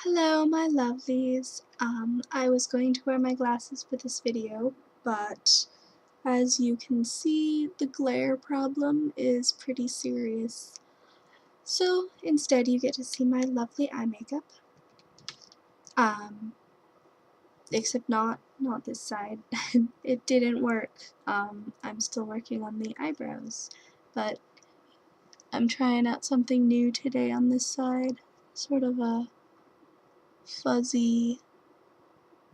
Hello, my lovelies. I was going to wear my glasses for this video, but as you can see, the glare problem is pretty serious. So instead you get to see my lovely eye makeup. Except not this side. It didn't work. I'm still working on the eyebrows, but I'm trying out something new today on this side. Sort of a fuzzy,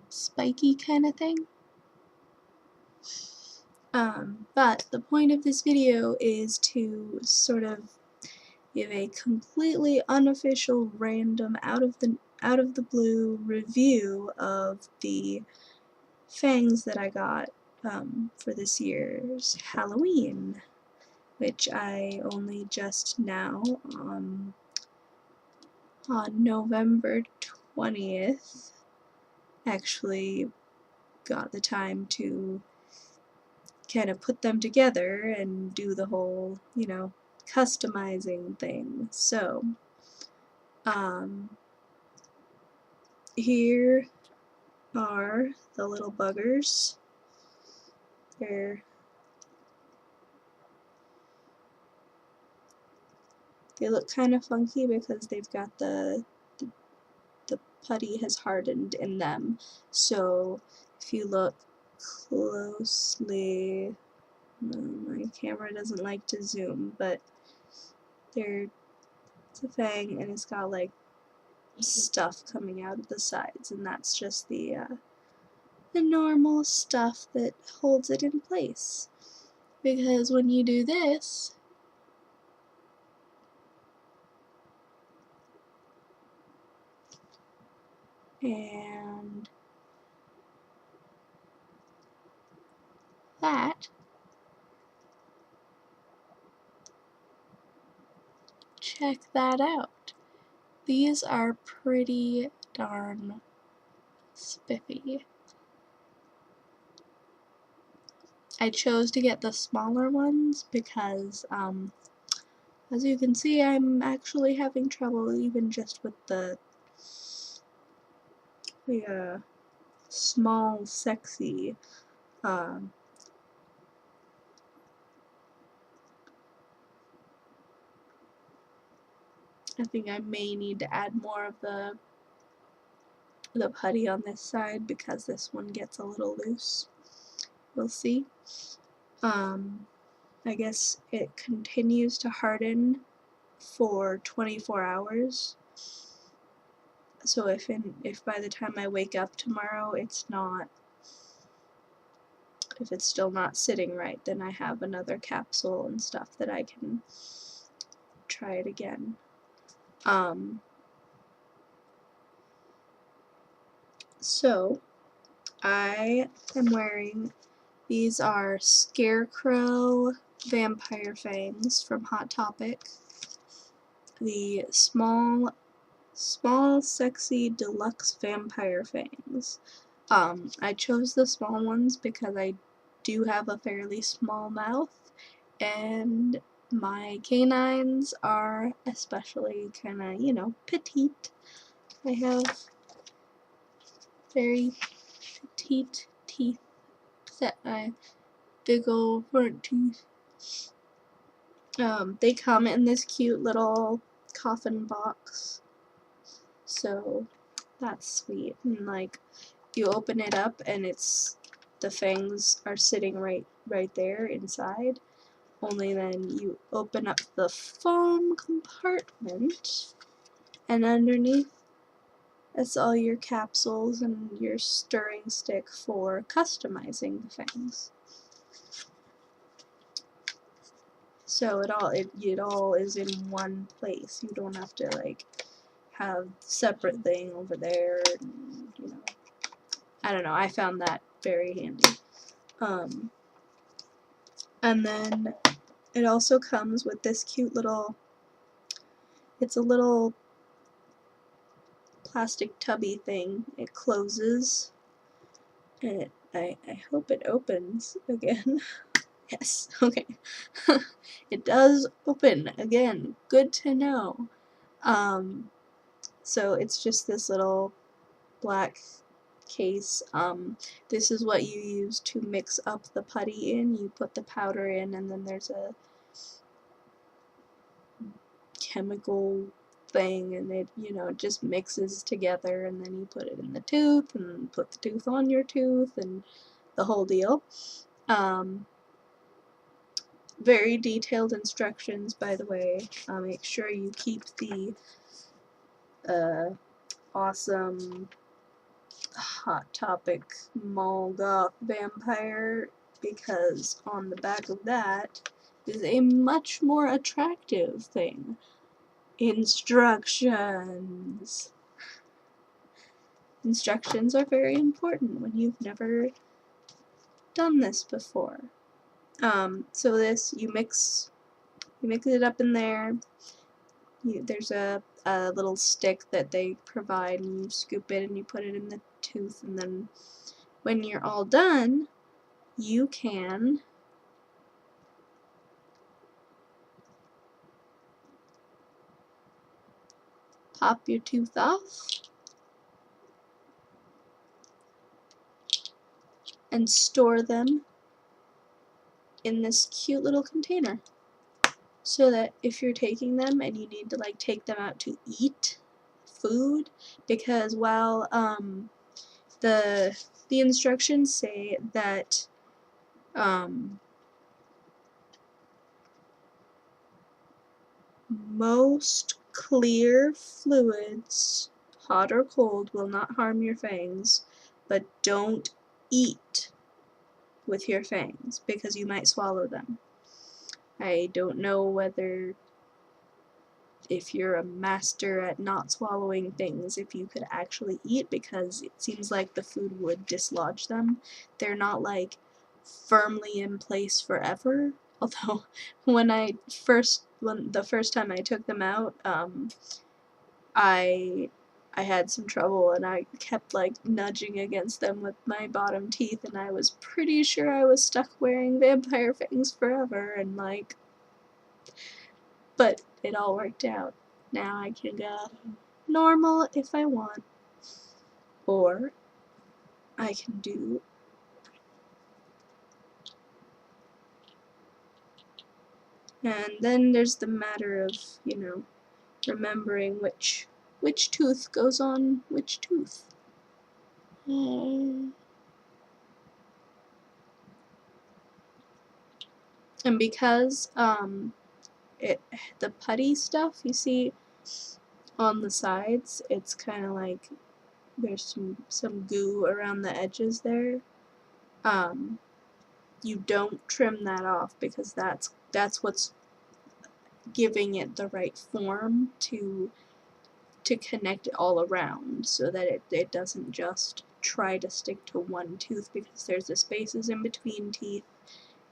spiky kind of thing. But the point of this video is to sort of give a completely unofficial, random, out of the blue review of the fangs that I got for this year's Halloween, which I only just now, on November 20th, actually got the time to kind of put them together and do the whole, customizing thing. So, here are the little buggers. They look kind of funky because they've got the putty has hardened in them. So if you look closely, my camera doesn't like to zoom, but it's a fang and it's got like stuff coming out of the sides, and that's just the normal stuff that holds it in place. Because when you do this, and that, check that out. These are pretty darn spiffy. I chose to get the smaller ones because, as you can see, I'm actually having trouble even just with the small, sexy, I think I may need to add more of the putty on this side because this one gets a little loose. We'll see. I guess it continues to harden for 24 hours. So if by the time I wake up tomorrow if it's still not sitting right, then I have another capsule and stuff that I can try it again. So I am wearing, these are Scarecrow vampire fangs from Hot Topic. The small sexy deluxe vampire fangs. I chose the small ones because I do have a fairly small mouth, and my canines are especially kind of, petite. I have very petite teeth, that my big old front teeth. They come in this cute little coffin box, so that's sweet. And like, you open it up and the fangs are sitting right there inside. Only then you open up the foam compartment, and underneath it's all your capsules and your stirring stick for customizing the fangs. So it all is in one place. You don't have to like have separate thing over there, and, I don't know, I found that very handy. And then it also comes with this cute little, it's a little plastic tubby thing. It closes, and I hope it opens again. Yes, okay. It does open again. Good to know. So it's just this little black case. This is what you use to mix up the putty in. You put the powder in, and then there's a chemical thing, and it, you know, just mixes together, and then you put it in the tooth and put the tooth on your tooth and the whole deal. Very detailed instructions, by the way. Make sure you keep the awesome Hot Topic mall goth vampire, because on the back of that is a much more attractive thing. Instructions. Instructions are very important when you've never done this before. So this, you mix it up in there. There's a little stick that they provide, and you scoop it and you put it in the tooth, and then when you're all done, you can pop your tooth off and store them in this cute little container, so that if you're taking them and you need to like take them out to eat food, because while the instructions say that most clear fluids, hot or cold, will not harm your fangs, but don't eat with your fangs because you might swallow them. I don't know whether, if you're a master at not swallowing things, if you could actually eat, because it seems like the food would dislodge them. They're not like firmly in place forever. Although when the first time I took them out, I had some trouble, and I kept like nudging against them with my bottom teeth, and I was pretty sure I was stuck wearing vampire fangs forever, and like, but it all worked out. Now I can go normal if I want, or I can do and then there's the matter of, you know, remembering which tooth goes on which tooth. And because the putty stuff you see on the sides, it's kind of like there's some goo around the edges there. You don't trim that off, because that's what's giving it the right form to connect it all around, so that it doesn't just try to stick to one tooth, because there's the spaces in between teeth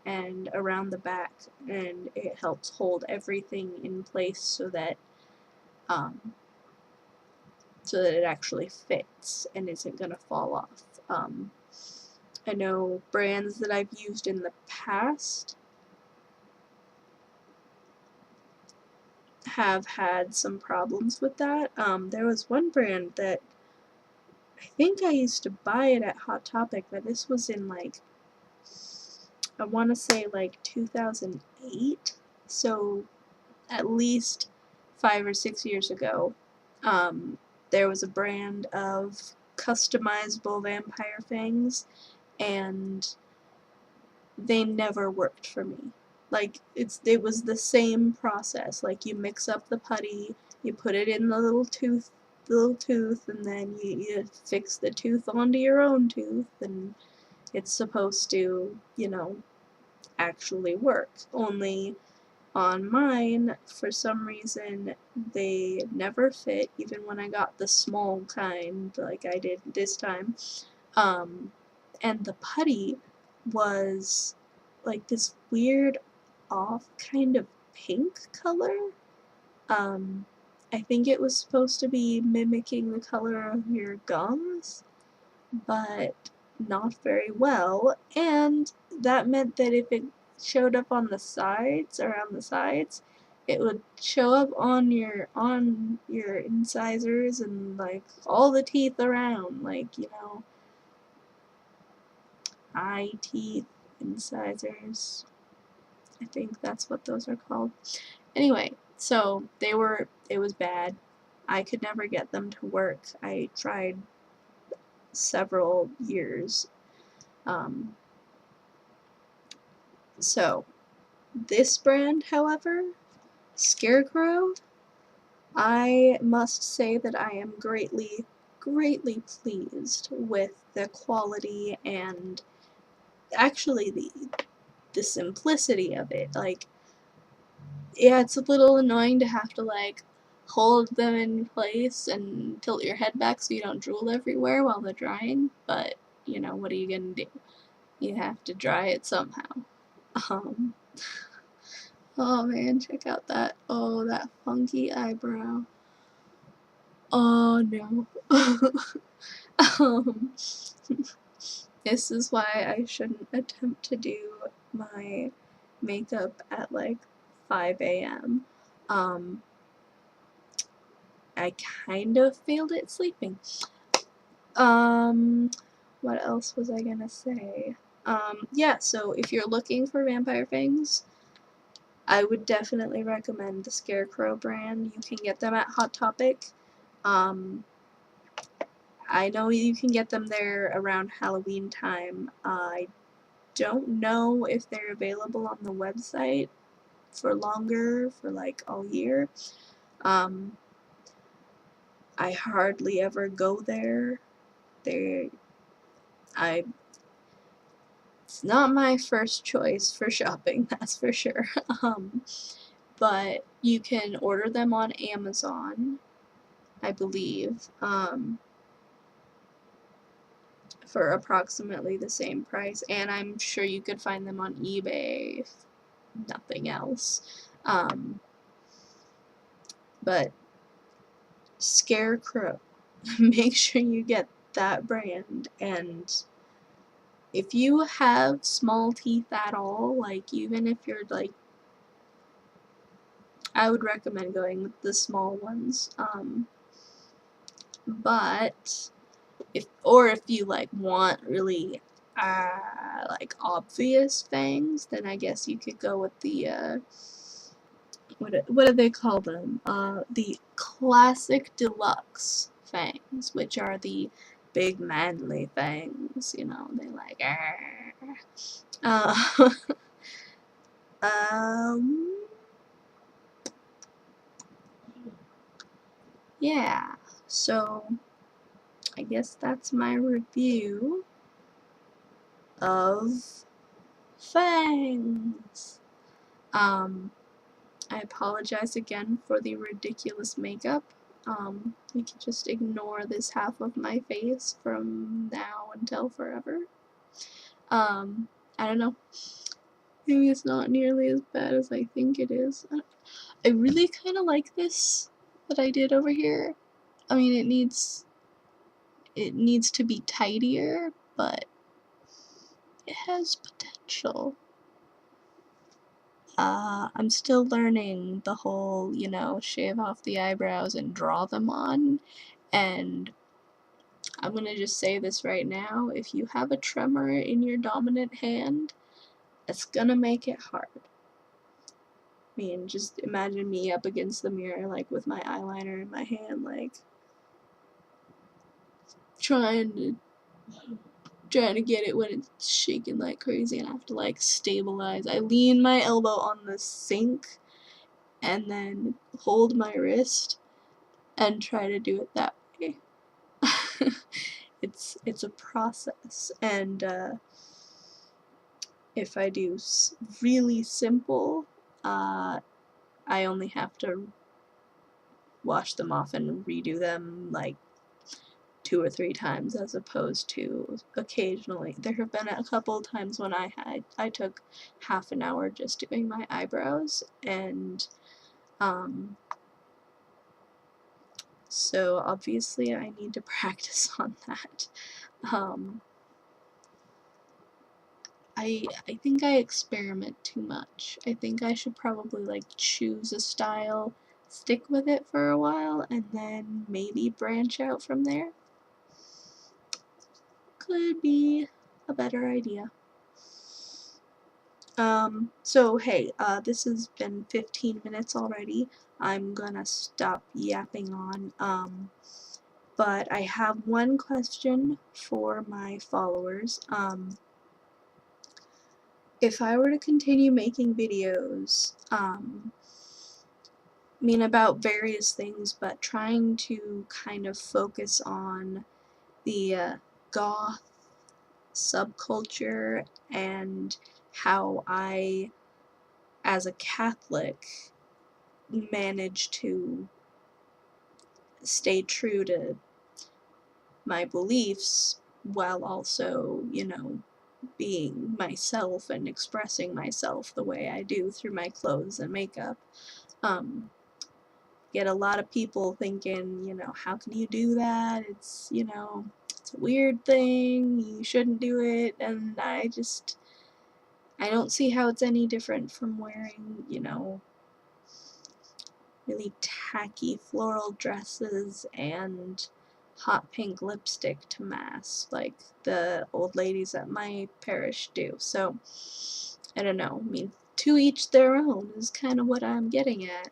and around the back, and it helps hold everything in place so that it actually fits and isn't gonna fall off. I know brands that I've used in the past have had some problems with that. There was one brand that I think I used to buy it at Hot Topic, but this was in like, I want to say like 2008, so at least 5 or 6 years ago. There was a brand of customizable vampire fangs, and they never worked for me. Like, it was the same process. Like, you mix up the putty, you put it in the little tooth, and then you fix the tooth onto your own tooth, and it's supposed to, you know, actually work. Only on mine, for some reason, they never fit, even when I got the small kind, like I did this time. And the putty was like this weird off kind of pink color. I think it was supposed to be mimicking the color of your gums, but not very well, and that meant that if it showed up on the sides, around the sides, it would show up on your incisors and like all the teeth around, like, you know, eye teeth, incisors. I think that's what those are called. Anyway, so it was bad. I could never get them to work. I tried several years. So this brand, however, Scarecrow, I must say that I am greatly pleased with the quality and actually the simplicity of it. Like, yeah, it's a little annoying to have to like hold them in place and tilt your head back so you don't drool everywhere while they're drying, but you know, what are you gonna do? You have to dry it somehow. Um, oh man, check out that, oh, that funky eyebrow. Oh no. um, this is why I shouldn't attempt to do my makeup at like 5 a.m. I kind of failed at sleeping. What else was I gonna say? Yeah, so if you're looking for vampire fangs, I would definitely recommend the Scarecrow brand. You can get them at Hot Topic. I know you can get them there around Halloween time. I don't know if they're available on the website for longer, for like all year. I hardly ever go there. It's not my first choice for shopping, that's for sure. But you can order them on Amazon, I believe, for approximately the same price, and I'm sure you could find them on eBay, if nothing else. But Scarecrow, make sure you get that brand, and if you have small teeth at all, like even if you're like, I would recommend going with the small ones. But if you like want really like obvious fangs, then I guess you could go with the what do they call them? The classic deluxe fangs, which are the big manly fangs. You know, they like. Uh, um. Yeah. So I guess that's my review of fangs. I apologize again for the ridiculous makeup. We can just ignore this half of my face from now until forever. I don't know. Maybe it's not nearly as bad as I think it is. I really kind of like this that I did over here. I mean, it needs to be tidier, but it has potential. I'm still learning the whole, you know, shave off the eyebrows and draw them on, and I'm gonna just say this right now, if you have a tremor in your dominant hand, it's gonna make it hard. I mean, just imagine me up against the mirror, like, with my eyeliner in my hand, like, trying to get it when it's shaking like crazy, and I have to, like, stabilize. I lean my elbow on the sink, and then hold my wrist, and try to do it that way. It's a process, and if I do really simple, I only have to wash them off and redo them like 2 or 3 times, as opposed to occasionally. There have been a couple times when I took half an hour just doing my eyebrows, and so obviously I need to practice on that. I think I experiment too much. I think I should probably like choose a style, stick with it for a while, and then maybe branch out from there. Could be a better idea. So hey, this has been 15 minutes already. I'm gonna stop yapping on. But I have one question for my followers. If I were to continue making videos, I mean about various things, but trying to kind of focus on the goth subculture and how I, as a Catholic, manage to stay true to my beliefs while also, you know, being myself and expressing myself the way I do through my clothes and makeup. Get a lot of people thinking, you know, how can you do that? It's, you know, it's a weird thing, you shouldn't do it, and I don't see how it's any different from wearing, you know, really tacky floral dresses and hot pink lipstick to mass like the old ladies at my parish do. So, I don't know. I mean, to each their own is kind of what I'm getting at.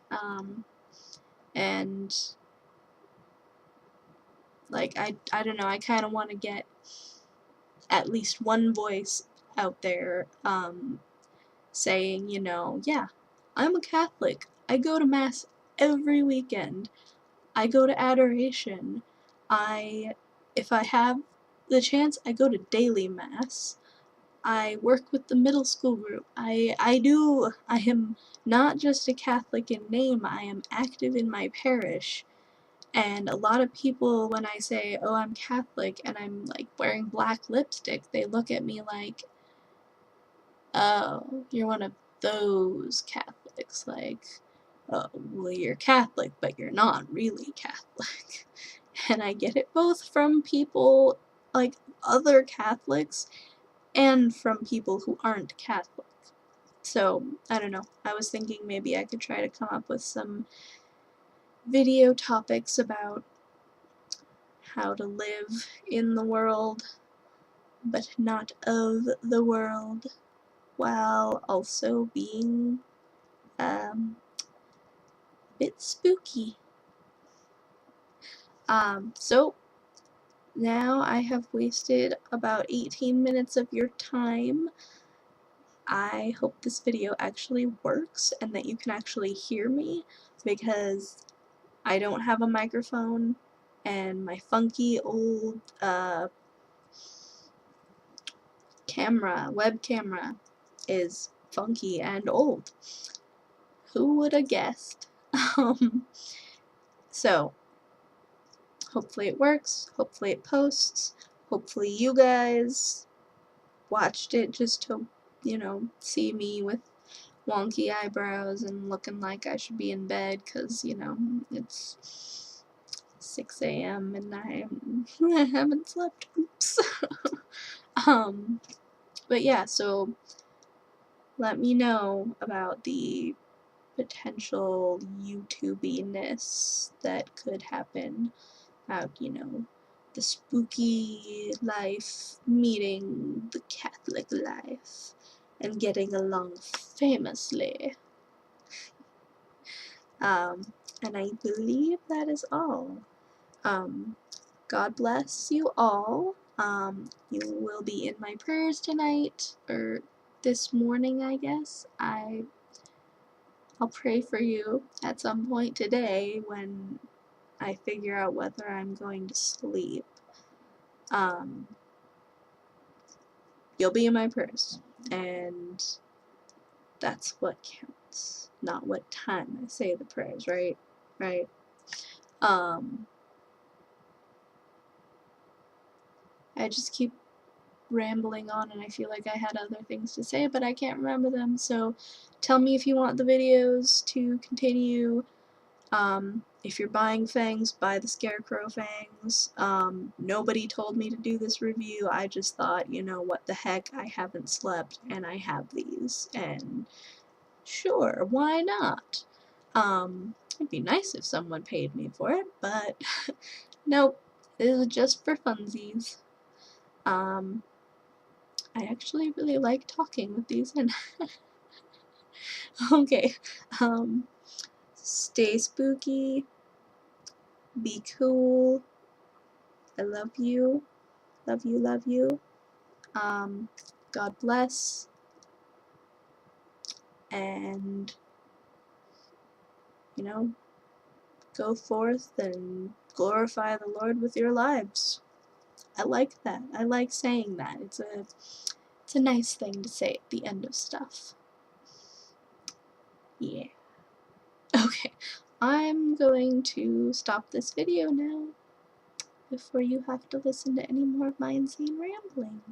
And like I don't know, I kind of want to get at least one voice out there saying, you know, yeah, I'm a Catholic. I go to mass every weekend. I go to adoration. If I have the chance, I go to daily mass. I work with the middle school group. I am not just a Catholic in name, I am active in my parish. And a lot of people, when I say, oh, I'm Catholic, and I'm like wearing black lipstick, they look at me like, oh, you're one of those Catholics. Like, oh, well, you're Catholic, but you're not really Catholic. And I get it both from people, like other Catholics, and from people who aren't Catholic. So, I don't know. I was thinking maybe I could try to come up with some video topics about how to live in the world, but not of the world, while also being a bit spooky. So now I have wasted about 18 minutes of your time. I hope this video actually works and that you can actually hear me, because I don't have a microphone and my funky old web camera is funky and old. Who would have guessed? So hopefully it works, hopefully it posts, hopefully you guys watched it just to, you know, see me with wonky eyebrows and looking like I should be in bed, because, you know, it's 6 a.m. and I haven't slept. Oops. But yeah, so let me know about the potential YouTubiness that could happen about, you know, the spooky life meeting the Catholic life and getting along famously. And I believe that is all. God bless you all. You will be in my prayers tonight, or this morning, I guess. I'll pray for you at some point today when I figure out whether I'm going to sleep. You'll be in my prayers, and that's what counts, not what time I say the prayers, right? Right? I just keep rambling on, and I feel like I had other things to say, but I can't remember them, so tell me if you want the videos to continue. if you're buying fangs, buy the Scarecrow fangs. Nobody told me to do this review. I just thought, you know, what the heck, I haven't slept and I have these, and sure, why not? It'd be nice if someone paid me for it, but nope, it is just for funsies. I actually really like talking with these in. Okay, stay spooky, be cool, I love you, love you, love you, God bless, and, you know, go forth and glorify the Lord with your lives. I like that. I like saying that. It's a nice thing to say at the end of stuff. Yeah. Okay, I'm going to stop this video now before you have to listen to any more of my insane rambling.